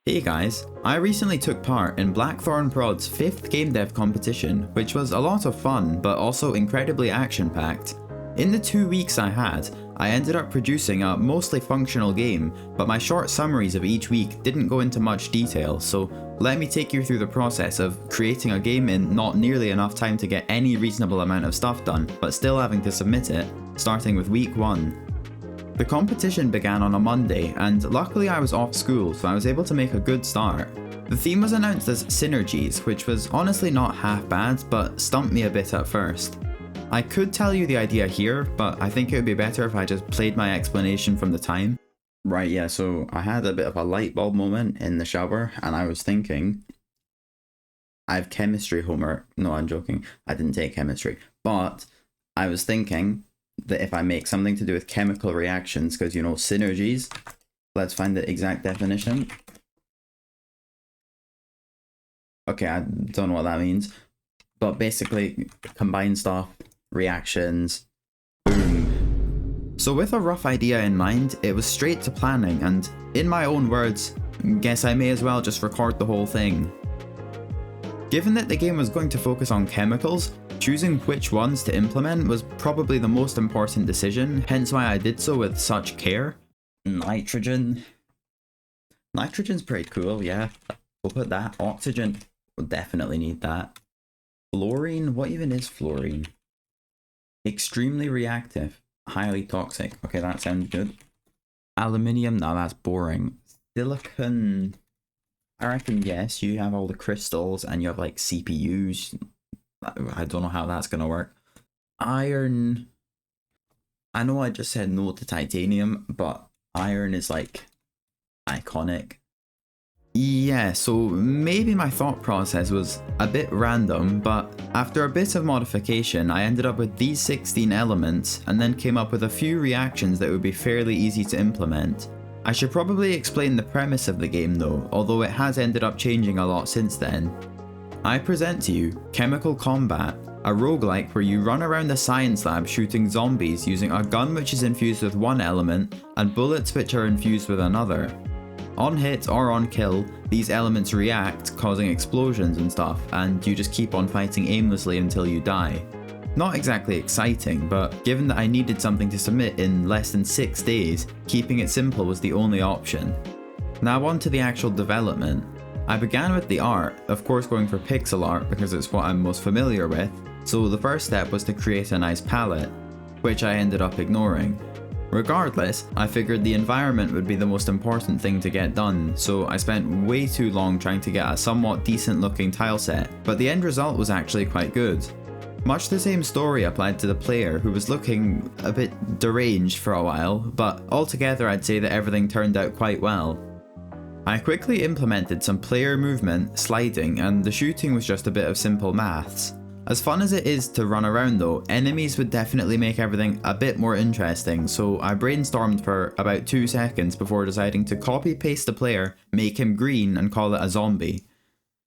Hey guys, I recently took part in Blackthornprod's 5th game dev competition, which was a lot of fun but also incredibly action-packed. In the 2 weeks I had, I ended up producing a mostly functional game, but my short summaries of each week didn't go into much detail, so let me take you through the process of creating a game in not nearly enough time to get any reasonable amount of stuff done, but still having to submit it, starting with week 1. The competition began on a Monday, and luckily I was off school, so I was able to make a good start. The theme was announced as Synergies, which was honestly not half bad, but stumped me a bit at first. I could tell you the idea here, but I think it would be better if I just played my explanation from the time. Right, yeah, so I had a bit of a light bulb moment in the shower, and I was thinking, I have chemistry homework. No, I'm joking, I didn't take chemistry, but I was thinking that if I make something to do with chemical reactions, because you know, synergies, let's find the exact definition. Okay, I don't know what that means, but basically combine stuff, reactions, boom. So with a rough idea in mind, it was straight to planning, and in my own words, guess I may as well just record the whole thing. Given that the game was going to focus on chemicals, choosing which ones to implement was probably the most important decision, hence why I did so with such care. Nitrogen. Nitrogen's pretty cool, yeah. We'll put that. Oxygen. We'll definitely need that. Fluorine? What even is fluorine? Extremely reactive. Highly toxic. Okay, that sounds good. Aluminium? No, that's boring. Silicon. I reckon yes, you have all the crystals and you have like CPUs. I don't know how that's gonna work. Iron. I know I just said no to titanium, but iron is like iconic. Yeah, so maybe my thought process was a bit random, but after a bit of modification, I ended up with these 16 elements and then came up with a few reactions that would be fairly easy to implement. I should probably explain the premise of the game though, although it has ended up changing a lot since then. I present to you Chemical Combat, a roguelike where you run around a science lab shooting zombies using a gun which is infused with one element and bullets which are infused with another. On hit or on kill, these elements react, causing explosions and stuff, and you just keep on fighting aimlessly until you die. Not exactly exciting, but given that I needed something to submit in less than 6 days, keeping it simple was the only option. Now on to the actual development. I began with the art, of course going for pixel art because it's what I'm most familiar with, so the first step was to create a nice palette, which I ended up ignoring. Regardless, I figured the environment would be the most important thing to get done, so I spent way too long trying to get a somewhat decent looking tile set, but the end result was actually quite good. Much the same story applied to the player, who was looking a bit deranged for a while, but altogether I'd say that everything turned out quite well. I quickly implemented some player movement, sliding, and the shooting was just a bit of simple maths. As fun as it is to run around though, enemies would definitely make everything a bit more interesting, so I brainstormed for about 2 seconds before deciding to copy paste the player, make him green and call it a zombie.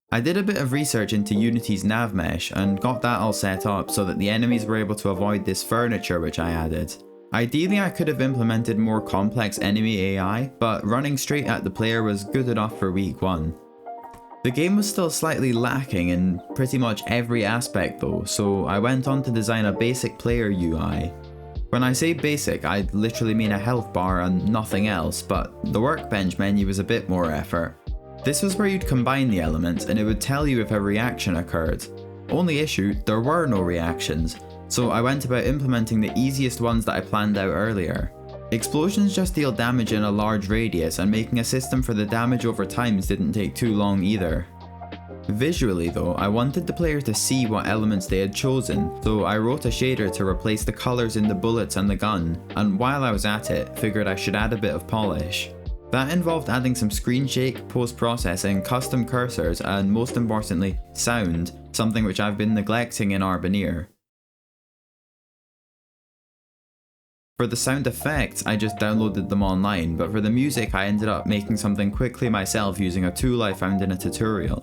I did a bit of research into Unity's nav mesh and got that all set up so that the enemies were able to avoid this furniture which I added. Ideally I could have implemented more complex enemy AI, but running straight at the player was good enough for week 1. The game was still slightly lacking in pretty much every aspect though, so I went on to design a basic player UI. When I say basic, I literally mean a health bar and nothing else, but the workbench menu was a bit more effort. This was where you'd combine the elements and it would tell you if a reaction occurred. Only issue, there were no reactions, so I went about implementing the easiest ones that I planned out earlier. Explosions just deal damage in a large radius, and making a system for the damage over times didn't take too long either. Visually though, I wanted the player to see what elements they had chosen, so I wrote a shader to replace the colours in the bullets and the gun, and while I was at it, figured I should add a bit of polish. That involved adding some screen shake, post-processing, custom cursors, and most importantly, sound, something which I've been neglecting in Arbanir. For the sound effects, I just downloaded them online, but for the music I ended up making something quickly myself using a tool I found in a tutorial.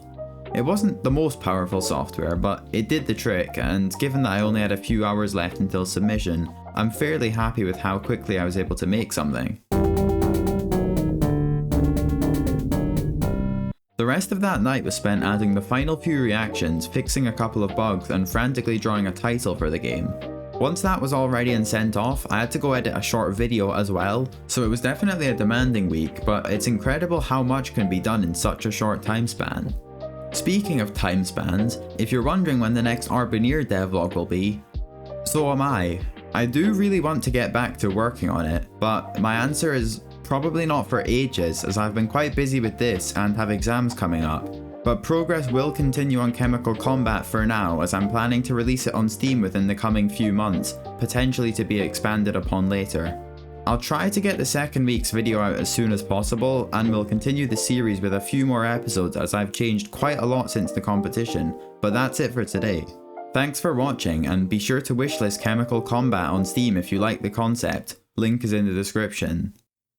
It wasn't the most powerful software, but it did the trick, and given that I only had a few hours left until submission, I'm fairly happy with how quickly I was able to make something. The rest of that night was spent adding the final few reactions, fixing a couple of bugs, and frantically drawing a title for the game. Once that was all ready and sent off, I had to go edit a short video as well, so it was definitely a demanding week, but it's incredible how much can be done in such a short time span. Speaking of time spans, if you're wondering when the next Arbonier devlog will be, so am I. I do really want to get back to working on it, but my answer is probably not for ages, as I've been quite busy with this and have exams coming up. But progress will continue on Chemical Combat for now, as I'm planning to release it on Steam within the coming few months, potentially to be expanded upon later. I'll try to get the second week's video out as soon as possible, and we'll continue the series with a few more episodes as I've changed quite a lot since the competition, but that's it for today. Thanks for watching, and be sure to wishlist Chemical Combat on Steam if you like the concept, link is in the description.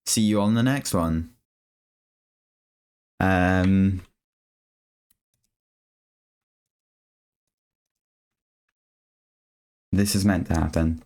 See you on the next one. This is meant to happen.